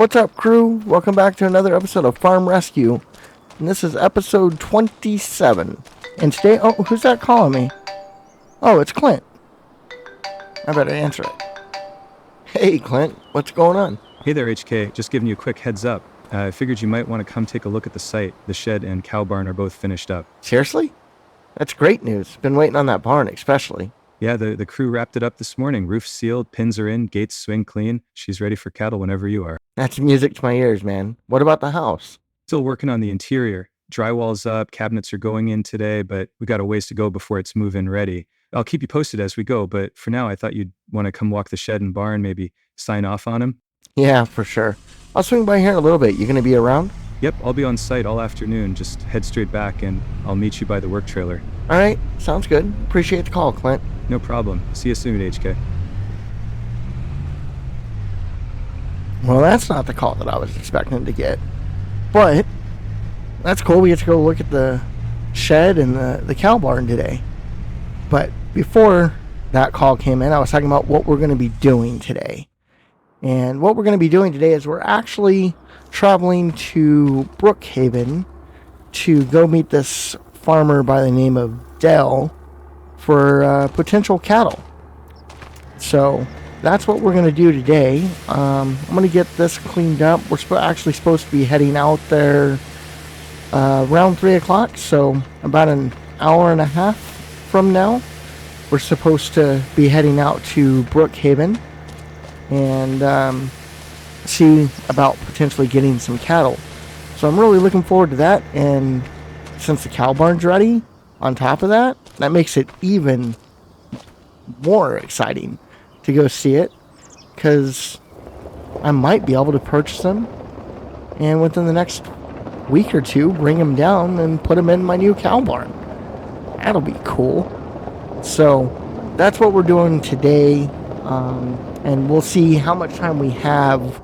What's up, crew? Welcome back to another episode of Farm Rescue. And this is episode 27. And today, who's that calling me? Oh, it's Clint. I better answer it. Hey, Clint, what's going on? Hey there, HK. Just giving you a quick heads up. I figured you might want to come take a look at the site. The shed and cow barn are both finished up. Seriously? That's great news. Been waiting on that barn, especially. Yeah, the crew wrapped it up this morning. Roof sealed, pins are in, gates swing clean. She's ready for cattle whenever you are. That's music to my ears, man. What about the house? Still working on the interior. Drywall's up, cabinets are going in today, but we got a ways to go before it's move-in ready. I'll keep you posted as we go, but for now, I thought you'd want to come walk the shed and barn, maybe sign off on them. Yeah, for sure. I'll swing by here in a little bit. You gonna be around? Yep, I'll be on site all afternoon. Just head straight back and I'll meet you by the work trailer. All right, sounds good. Appreciate the call, Clint. No problem. See you soon, HK. Well, that's not the call that I was expecting to get. But that's cool. We get to go look at the shed and the cow barn today. But before that call came in, I was talking about what we're going to be doing today. And what we're going to be doing today is we're actually traveling to Brookhaven to go meet this farmer by the name of Dale for potential cattle. So that's what we're going to do today. I'm going to get this cleaned up. We're actually supposed to be heading out there around 3 o'clock. So about an hour and a half from now, we're supposed to be heading out to Brookhaven and see about potentially getting some cattle. So I'm really looking forward to that. And since the cow barn's ready, on top of that, that makes it even more exciting to go see it, because I might be able to purchase them and within the next week or two bring them down and put them in my new cow barn. That'll be cool. So that's what we're doing today, and we'll see how much time we have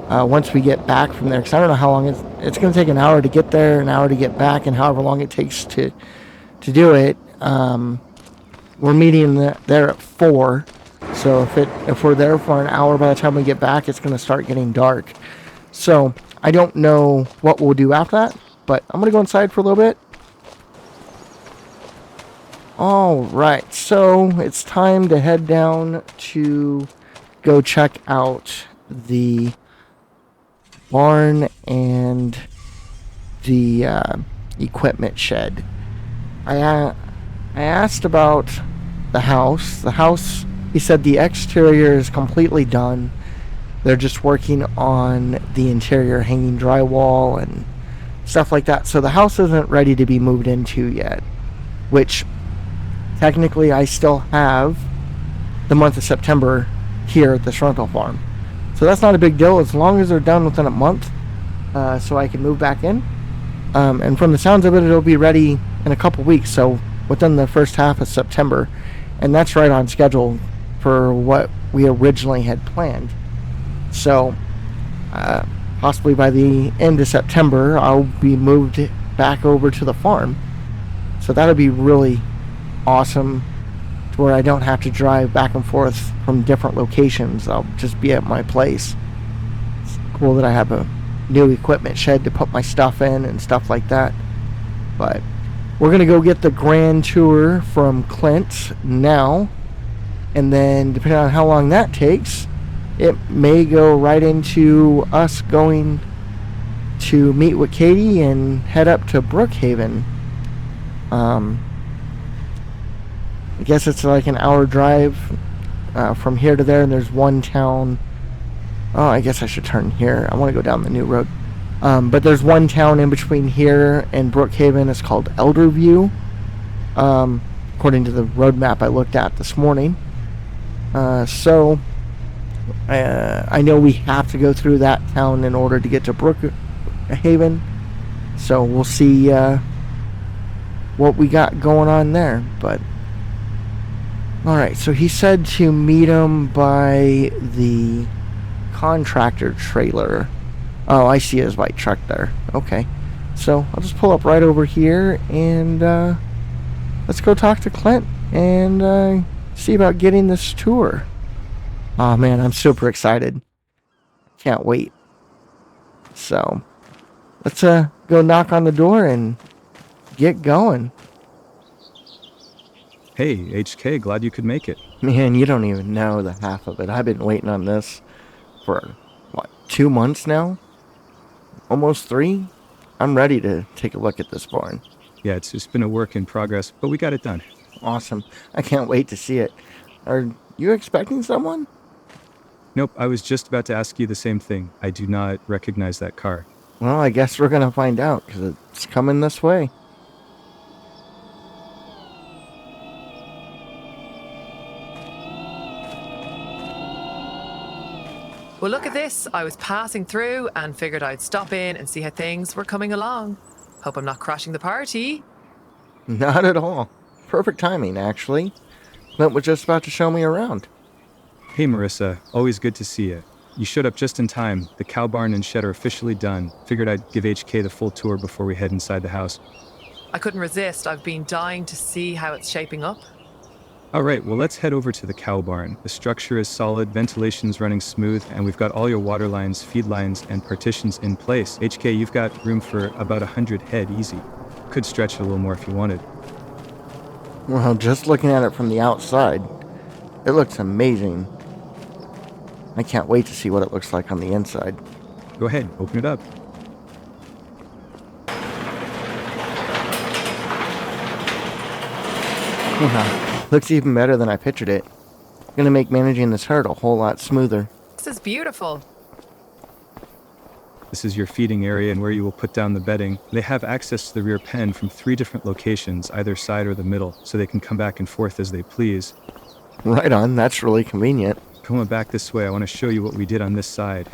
once we get back from there, because I don't know how long it's going to take. An hour to get there, an hour to get back, and however long it takes to do it. We're meeting there at 4. So if we're there for an hour, by the time we get back, it's going to start getting dark. So I don't know what we'll do after that, but I'm going to go inside for a little bit. All right, so it's time to head down to go check out the barn and the equipment shed. I asked about the house. The house, he said the exterior is completely done. They're just working on the interior, hanging drywall and stuff like that. So the house isn't ready to be moved into yet, which technically I still have the month of September here at this rental farm. So that's not a big deal as long as they're done within a month, so I can move back in. And from the sounds of it, it'll be ready in a couple weeks, so within the first half of September. And that's right on schedule for what we originally had planned. So possibly by the end of September, I'll be moved back over to the farm. So that'll be really awesome, to where I don't have to drive back and forth from different locations. I'll just be at my place. It's cool that I have a new equipment shed to put my stuff in and stuff like that. But we're going to go get the grand tour from Clint now, and then depending on how long that takes, it may go right into us going to meet with Katie and head up to Brookhaven. I guess it's like an hour drive from here to there, and there's one town. Oh, I guess I should turn here. I want to go down the new road. But there's one town in between here and Brookhaven. It's called Elderview, according to the road map I looked at this morning. So I know we have to go through that town in order to get to Brookhaven. So we'll see what we got going on there. But alright, so he said to meet him by the contractor trailer. Oh, I see his white truck there. Okay. So I'll just pull up right over here and let's go talk to Clint and see about getting this tour. Oh man, I'm super excited. Can't wait. So let's go knock on the door and get going. Hey, HK, glad you could make it. Man, you don't even know the half of it. I've been waiting on this for, what, 2 months now? Almost 3? I'm ready to take a look at this barn. Yeah, it's just been a work in progress, but we got it done. Awesome. I can't wait to see it. Are you expecting someone? Nope, I was just about to ask you the same thing. I do not recognize that car. Well, I guess we're going to find out, because it's coming this way. Well, look at this. I was passing through and figured I'd stop in and see how things were coming along. Hope I'm not crashing the party. Not at all. Perfect timing, actually. Clint was just about to show me around. Hey, Marissa, always good to see you. You showed up just in time. The cow barn and shed are officially done. Figured I'd give HK the full tour before we head inside the house. I couldn't resist. I've been dying to see how it's shaping up. All right, well, let's head over to the cow barn. The structure is solid, ventilation's running smooth, and we've got all your water lines, feed lines, and partitions in place. HK, you've got room for about 100 head easy. Could stretch it a little more if you wanted. Well, just looking at it from the outside, it looks amazing. I can't wait to see what it looks like on the inside. Go ahead, open it up. Looks even better than I pictured it. Gonna make managing this herd a whole lot smoother. This is beautiful. This is your feeding area and where you will put down the bedding. They have access to the rear pen from 3 different locations, either side or the middle, so they can come back and forth as they please. Right on, that's really convenient. Come on back this way. I want to show you what we did on this side.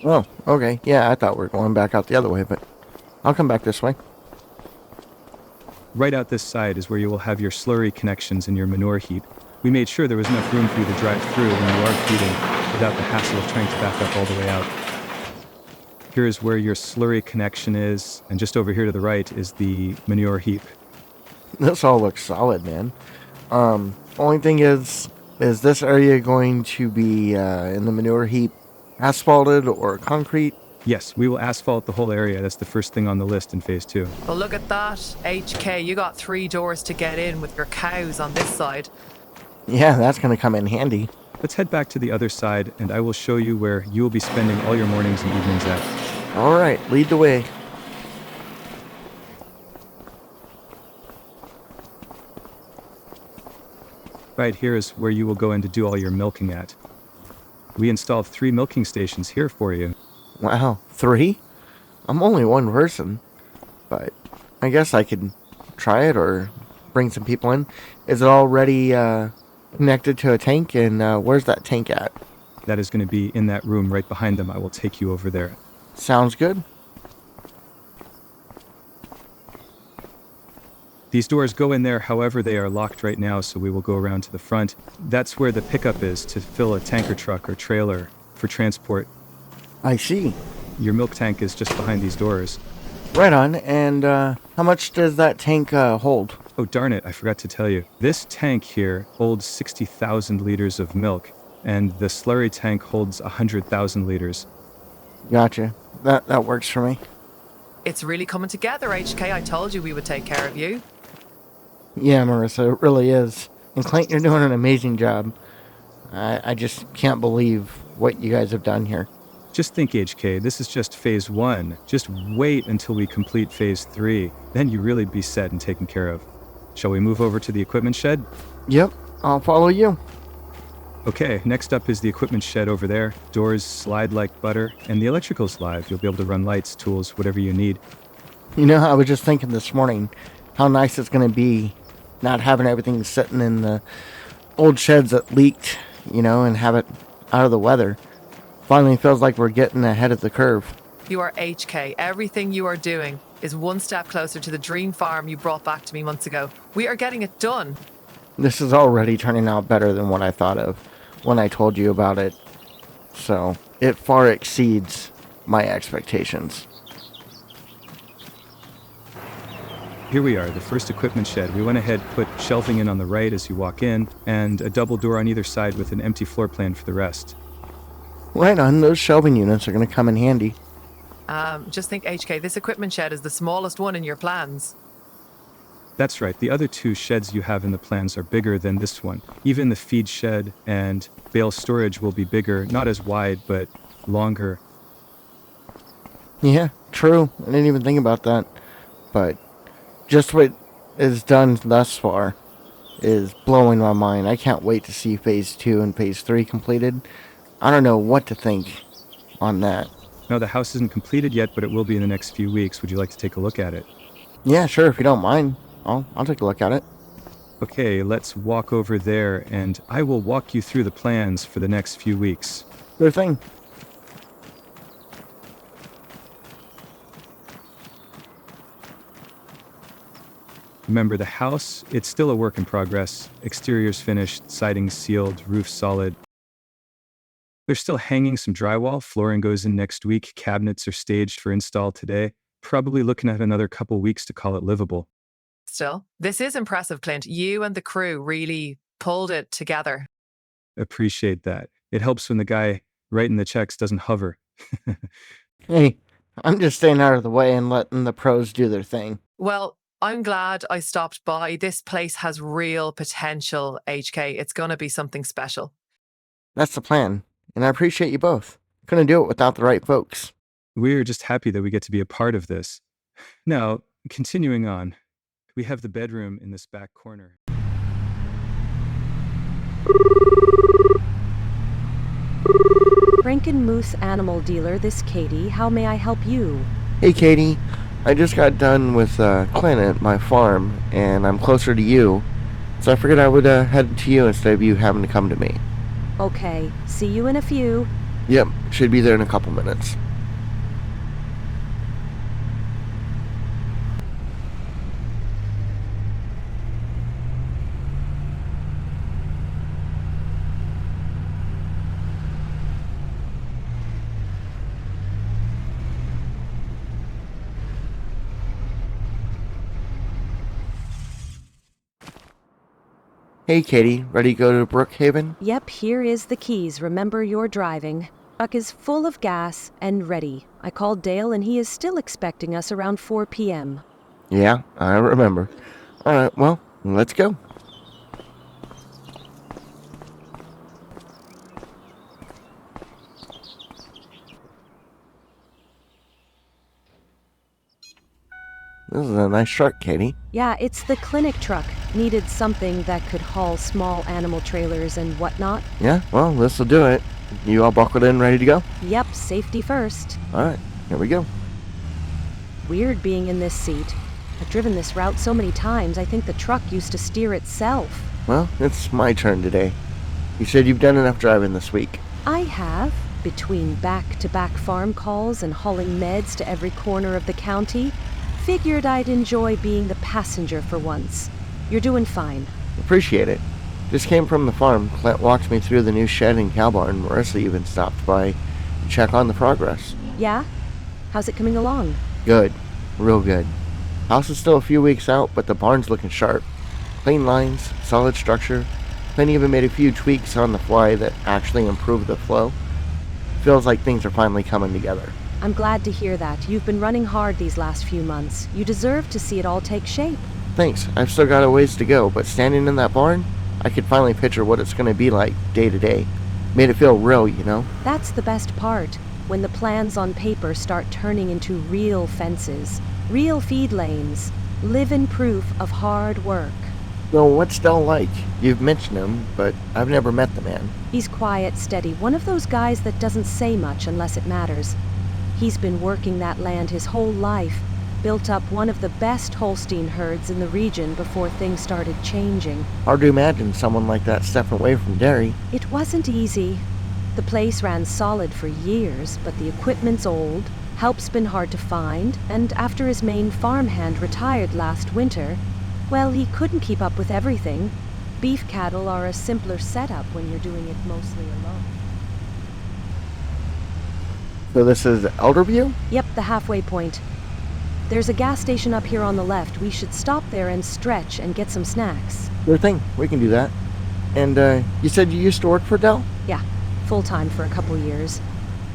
Oh, okay. Yeah, I thought we were going back out the other way, but I'll come back this way. Right out this side is where you will have your slurry connections and your manure heap. We made sure there was enough room for you to drive through when you are feeding without the hassle of trying to back up all the way out. Here is where your slurry connection is, and just over here to the right is the manure heap. This all looks solid, man. Only thing is this area going to be in the manure heap asphalted or concrete? Yes, we will asphalt the whole area. That's the first thing on the list in phase 2. Well, look at that. HK, you got 3 doors to get in with your cows on this side. Yeah, that's going to come in handy. Let's head back to the other side, and I will show you where you will be spending all your mornings and evenings at. All right, lead the way. Right here is where you will go in to do all your milking at. We installed 3 milking stations here for you. Wow, 3? I'm only one person, but I guess I could try it or bring some people in. Is it already connected to a tank, and where's that tank at? That is going to be in that room right behind them. I will take you over there. Sounds good. These doors go in there, however, they are locked right now, so we will go around to the front. That's where the pickup is to fill a tanker truck or trailer for transport. I see. Your milk tank is just behind these doors. Right on. And how much does that tank hold? Oh, darn it, I forgot to tell you. This tank here holds 60,000 liters of milk, and the slurry tank holds 100,000 liters. Gotcha. That works for me. It's really coming together, HK. I told you we would take care of you. Yeah, Marissa, it really is. And Clint, you're doing an amazing job. I just can't believe what you guys have done here. Just think, HK, this is just phase 1. Just wait until we complete phase 3. Then you really be set and taken care of. Shall we move over to the equipment shed? Yep, I'll follow you. Okay, next up is the equipment shed over there. Doors slide like butter, and the electrical's live. You'll be able to run lights, tools, whatever you need. You know, I was just thinking this morning how nice it's going to be not having everything sitting in the old sheds that leaked, and have it out of the weather. Finally feels like we're getting ahead of the curve. You are HK. Everything you are doing is one step closer to the dream farm you brought back to me months ago. We are getting it done. This is already turning out better than what I thought of when I told you about it. So, it far exceeds my expectations. Here we are, the first equipment shed. We went ahead, put shelving in on the right as you walk in, and a double door on either side with an empty floor plan for the rest. Right on, those shelving units are going to come in handy. Just think, HK, this equipment shed is the smallest one in your plans. That's right. The other two sheds you have in the plans are bigger than this one. Even the feed shed and bale storage will be bigger, not as wide, but longer. Yeah, true. I didn't even think about that. But just what is done thus far is blowing my mind. I can't wait to see Phase 2 and Phase 3 completed. I don't know what to think on that. No, the house isn't completed yet, but it will be in the next few weeks. Would you like to take a look at it? Yeah, sure, if you don't mind. I'll take a look at it. Okay, let's walk over there, and I will walk you through the plans for the next few weeks. Sure thing. Remember, the house, it's still a work in progress. Exterior's finished, siding's sealed, roof solid. They're still hanging some drywall. Flooring goes in next week. Cabinets are staged for install today. Probably looking at another couple weeks to call it livable. Still, this is impressive, Clint. You and the crew really pulled it together. Appreciate that. It helps when the guy writing the checks doesn't hover. Hey, I'm just staying out of the way and letting the pros do their thing. Well, I'm glad I stopped by. This place has real potential, HK. It's going to be something special. That's the plan, and I appreciate you both. Couldn't do it without the right folks. We're just happy that we get to be a part of this. Now, continuing on, we have the bedroom in this back corner. Frankenmuth animal dealer, this Katie. How may I help you? Hey, Katie. I just got done with Clint at my farm, and I'm closer to you, so I figured I would head to you instead of you having to come to me. Okay, see you in a few. Yep, should be there in a couple minutes. Hey, Katie, ready to go to Brookhaven? Yep, here is the keys. Remember, you're driving. Truck is full of gas and ready. I called Dale and he is still expecting us around 4 p.m. Yeah, I remember. Alright, well, let's go. This is a nice truck, Katie. Yeah, it's the clinic truck. Needed something that could haul small animal trailers and whatnot. Yeah, well, this'll do it. You all buckled in, ready to go? Yep, safety first. Alright, here we go. Weird being in this seat. I've driven this route so many times, I think the truck used to steer itself. Well, it's my turn today. You said you've done enough driving this week. I have. Between back-to-back farm calls and hauling meds to every corner of the county, figured I'd enjoy being the passenger for once. You're doing fine. Appreciate it. Just came from the farm. Clint walked me through the new shed and cow barn. Marissa even stopped by to check on the progress. Yeah? How's it coming along? Good. Real good. House is still a few weeks out, but the barn's looking sharp. Clean lines, solid structure. Clint even made a few tweaks on the fly that actually improved the flow. Feels like things are finally coming together. I'm glad to hear that. You've been running hard these last few months. You deserve to see it all take shape. Thanks. I've still got a ways to go, but standing in that barn, I could finally picture what it's going to be like day to day. Made it feel real, you know? That's the best part. When the plans on paper start turning into real fences, real feed lanes, live-in proof of hard work. So what's Dale like? You've mentioned him, but I've never met the man. He's quiet, steady, one of those guys that doesn't say much unless it matters. He's been working that land his whole life, built up one of the best Holstein herds in the region before things started changing. Hard to imagine someone like that stepping away from dairy. It wasn't easy. The place ran solid for years, but the equipment's old, help's been hard to find, and after his main farmhand retired last winter, well, he couldn't keep up with everything. Beef cattle are a simpler setup when you're doing it mostly alone. So this is Elderview? Yep, the halfway point. There's a gas station up here on the left. We should stop there and stretch and get some snacks. Sure thing. We can do that. And you said you used to work for Dell? Yeah, full-time for a couple years.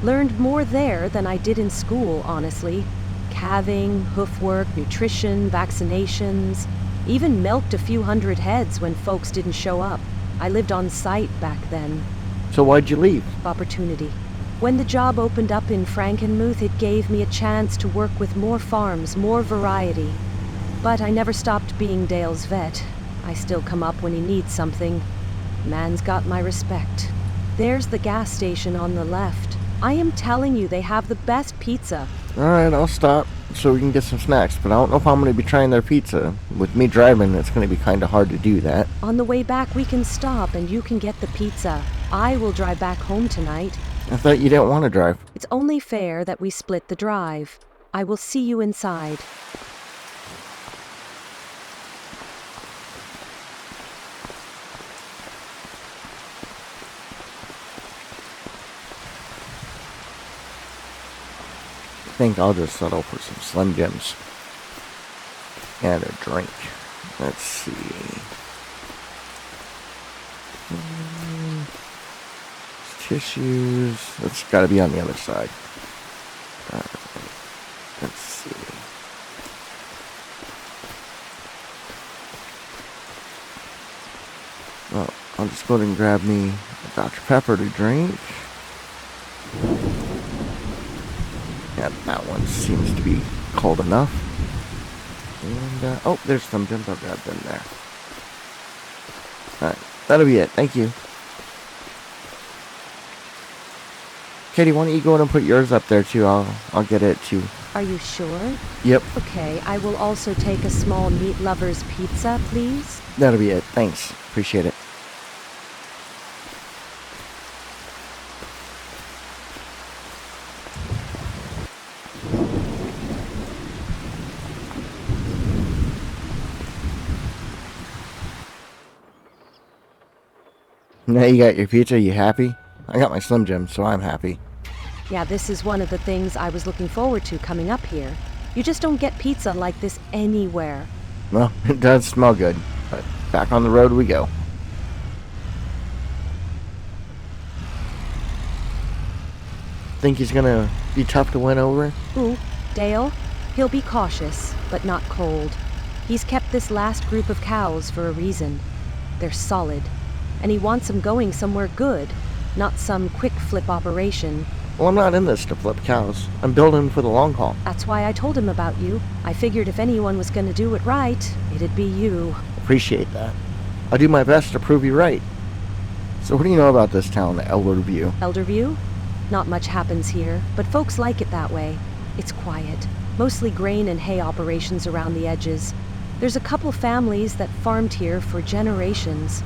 Learned more there than I did in school, honestly. Calving, hoofwork, nutrition, vaccinations. Even milked a few hundred heads when folks didn't show up. I lived on site back then. So why'd you leave? Opportunity. When the job opened up in Frankenmuth, it gave me a chance to work with more farms, more variety. But I never stopped being Dale's vet. I still come up when he needs something. Man's got my respect. There's the gas station on the left. I am telling you, they have the best pizza. Alright, I'll stop so we can get some snacks, but I don't know if I'm going to be trying their pizza. With me driving, it's going to be kind of hard to do that. On the way back, we can stop and you can get the pizza. I will drive back home tonight. I thought you didn't want to drive. It's only fair that we split the drive. I will see you inside. I think I'll just settle for some Slim Jims and a drink. Let's see. Tissues. That's got to be on the other side. Let's see. Well, I'll just go ahead and grab me a Dr. Pepper to drink. Yeah, that one seems to be cold enough. And, oh, there's some Jims. I'll grab them there. Alright, that'll be it. Thank you. Katie, why don't you go ahead and put yours up there, too? I'll get it, too. Are you sure? Yep, Okay, I will also take a small meat lover's pizza, please. that'll be it. Thanks. Appreciate it. Now you got your pizza, you happy? I got my Slim Jim, so I'm happy. Yeah, this is one of the things I was looking forward to coming up here. You just don't get pizza like this anywhere. Well, it does smell good, but back on the road we go. Think he's gonna be tough to win over? Ooh, Dale? He'll be cautious, but not cold. He's kept this last group of cows for a reason. They're solid, and he wants them going somewhere good, not some quick flip operation. Well, I'm not in this to flip cows. I'm building for the long haul. That's why I told him about you. I figured if anyone was going to do it right, it'd be you. Appreciate that. I'll do my best to prove you right. So what do you know about this town, Elderview? Elderview? Not much happens here, but folks like it that way. It's quiet. Mostly grain and hay operations around the edges. There's a couple families that farmed here for generations.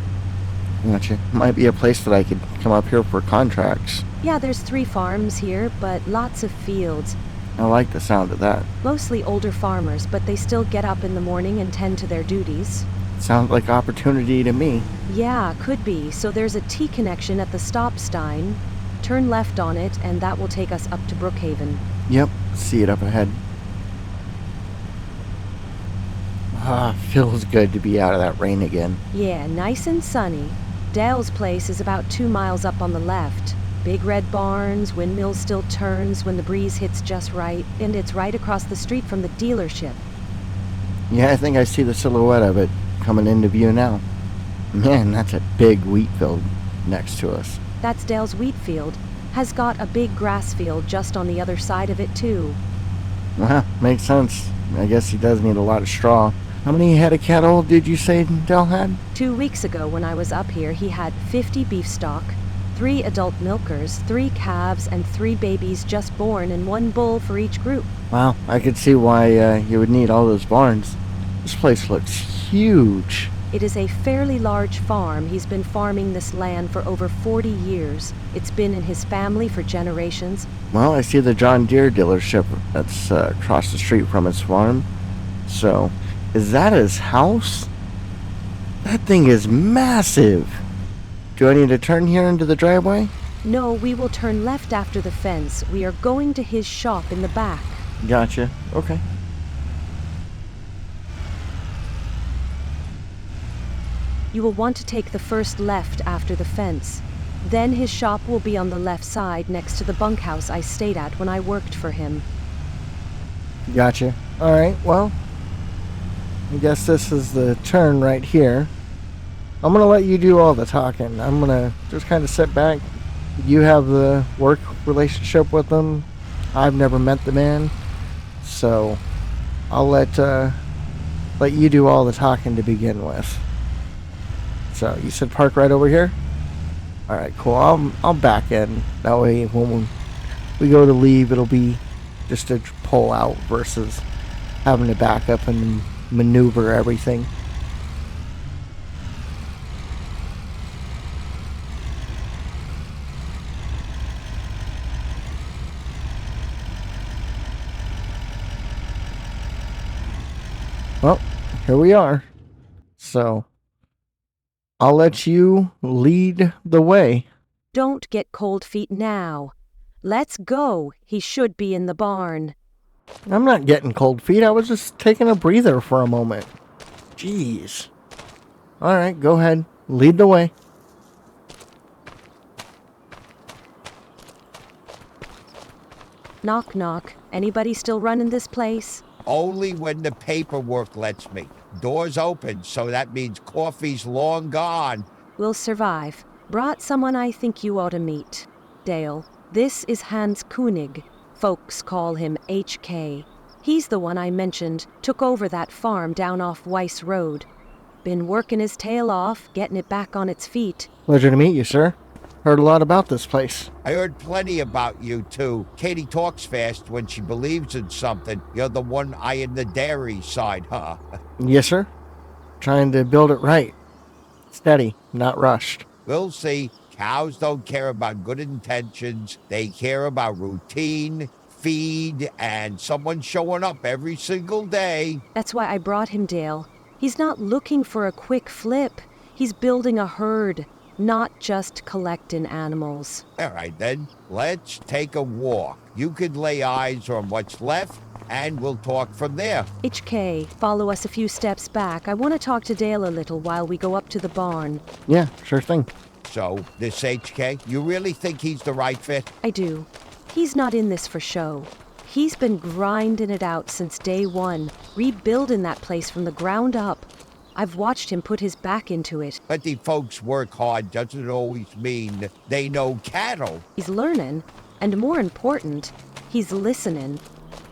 Gotcha. Might be a place that I could come up here for contracts. Yeah, there's 3 farms here, but lots of fields. I like the sound of that. Mostly older farmers, but they still get up in the morning and tend to their duties. Sounds like opportunity to me. Yeah, could be. So there's a T connection at the stop sign. Turn left on it, and that will take us up to Brookhaven. Yep, see it up ahead. Feels good to be out of that rain again. Yeah, nice and sunny. Dale's place is about 2 miles up on the left. Big red barns, windmill still turns when the breeze hits just right, and it's right across the street from the dealership. Yeah, I think I see the silhouette of it coming into view now. Man, that's a big wheat field next to us. That's Dale's wheat field. Has got a big grass field just on the other side of it, too. Well, makes sense. I guess he does need a lot of straw. How many head of cattle did you say Dale had? 2 weeks ago when I was up here, he had 50 beef stock, 3 adult milkers, 3 calves, and 3 babies just born, and 1 bull for each group. Wow, I could see why you would need all those barns. This place looks huge. It is a fairly large farm. He's been farming this land for over 40 years. It's been in his family for generations. Well, I see the John Deere dealership that's across the street from his farm. So, is that his house? That thing is massive. Do I need to turn here into the driveway? No, we will turn left after the fence. We are going to his shop in the back. Gotcha. Okay. You will want to take the first left after the fence. Then his shop will be on the left side next to the bunkhouse I stayed at when I worked for him. Gotcha. Alright, well, I guess this is the turn right here. I'm going to let you do all the talking. I'm going to just kind of sit back. You have the work relationship with him. I've never met the man. So I'll let you do all the talking to begin with. So you said park right over here? Alright, cool. I'll back in. That way when we go to leave, it'll be just to pull out versus having to back up and maneuver everything. Well, here we are. So I'll let you lead the way. Don't get cold feet now. Let's go. He should be in the barn. I'm not getting cold feet. I was just taking a breather for a moment. Jeez. Alright, go ahead. Lead the way. Knock, knock. Anybody still running this place? Only when the paperwork lets me. Doors open, so that means coffee's long gone. We'll survive. Brought someone I think you ought to meet. Dale, this is Hans Koenig. Folks call him HK. He's the one I mentioned, took over that farm down off Weiss Road. Been working his tail off, getting it back on its feet. Pleasure to meet you, sir. Heard a lot about this place. I heard plenty about you, too. Katie talks fast when she believes in something. You're the one eyeing the dairy side, huh? Yes, sir. Trying to build it right. Steady, not rushed. We'll see. Cows don't care about good intentions. They care about routine, feed, and someone showing up every single day. That's why I brought him, Dale. He's not looking for a quick flip. He's building a herd, not just collecting animals. All right, then. Let's take a walk. You can lay eyes on what's left, and we'll talk from there. HK, follow us a few steps back. I want to talk to Dale a little while we go up to the barn. Yeah, sure thing. So, this HK, you really think he's the right fit? I do. He's not in this for show. He's been grinding it out since day one, rebuilding that place from the ground up. I've watched him put his back into it. But the folks work hard doesn't always mean they know cattle. He's learning, and more important, he's listening.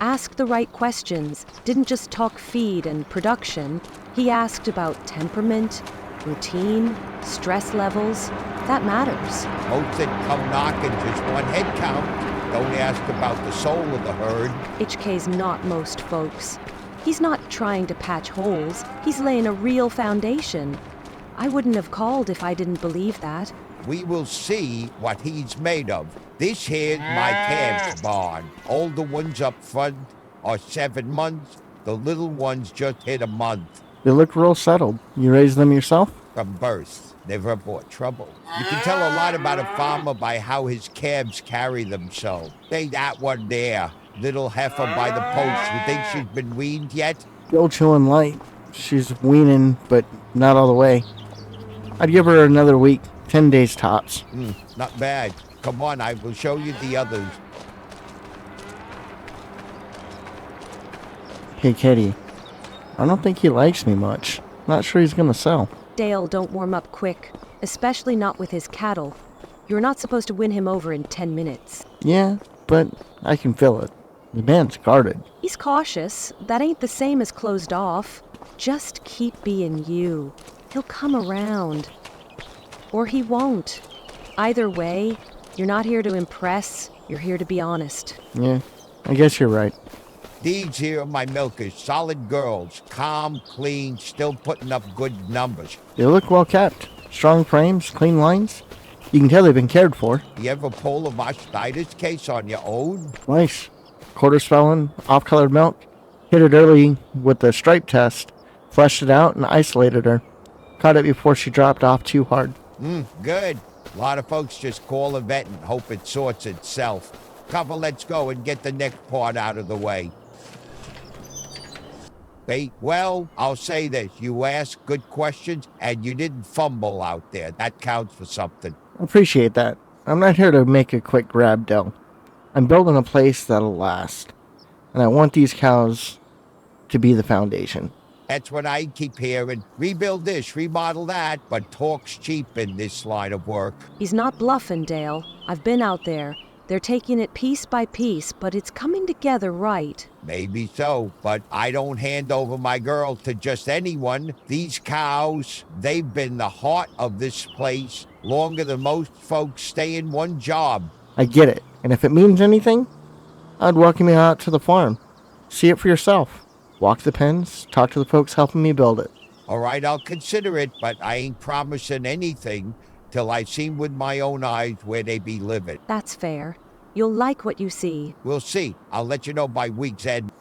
Asked the right questions, didn't just talk feed and production. He asked about temperament, routine, stress levels. That matters. Folks that come knocking just one head count. Don't ask about the soul of the herd. HK's not most folks. He's not trying to patch holes. He's laying a real foundation. I wouldn't have called if I didn't believe that. We will see what he's made of. This here's my calf's barn. Older ones up front are 7 months. The little ones just hit a month. They look real settled. You raised them yourself? From birth. Never brought trouble. You can tell a lot about a farmer by how his calves carry themselves. They that one there. Little heifer by the post. You think she's been weaned yet? Still chewing light. She's weaning, but not all the way. I'd give her another week. 10 days tops. Not bad. Come on, I will show you the others. Hey, Kitty. I don't think he likes me much. Not sure he's gonna sell. Dale, don't warm up quick, especially not with his cattle. You're not supposed to win him over in 10 minutes. Yeah, but I can feel it. The man's guarded. He's cautious. That ain't the same as closed off. Just keep being you. He'll come around. Or he won't. Either way, you're not here to impress. You're here to be honest. Yeah, I guess you're right. These here are my milkers. Solid girls. Calm, clean, still putting up good numbers. They look well kept. Strong frames, clean lines. You can tell they've been cared for. You ever pull a mastitis case on your own? Nice. Quarter spelling, off-colored milk. Hit it early with the stripe test. Fleshed it out and isolated her. Caught it before she dropped off too hard. Good. A lot of folks just call a vet and hope it sorts itself. Cover, let's go and get the next part out of the way. Hey, well, I'll say this. You asked good questions and you didn't fumble out there. That counts for something. Appreciate that. I'm not here to make a quick grab, Dale. I'm building a place that'll last. And I want these cows to be the foundation. That's what I keep hearing. Rebuild this, remodel that, but talk's cheap in this line of work. He's not bluffing, Dale. I've been out there. They're taking it piece by piece, but it's coming together right. Maybe so, but I don't hand over my girl to just anyone. These cows, they've been the heart of this place longer than most folks stay in one job. I get it. And if it means anything, I'd welcome you out to the farm. See it for yourself. Walk the pens, talk to the folks helping me build it. All right, I'll consider it, but I ain't promising anything till I've seen with my own eyes where they be living. That's fair. You'll like what you see. We'll see. I'll let you know by week's end.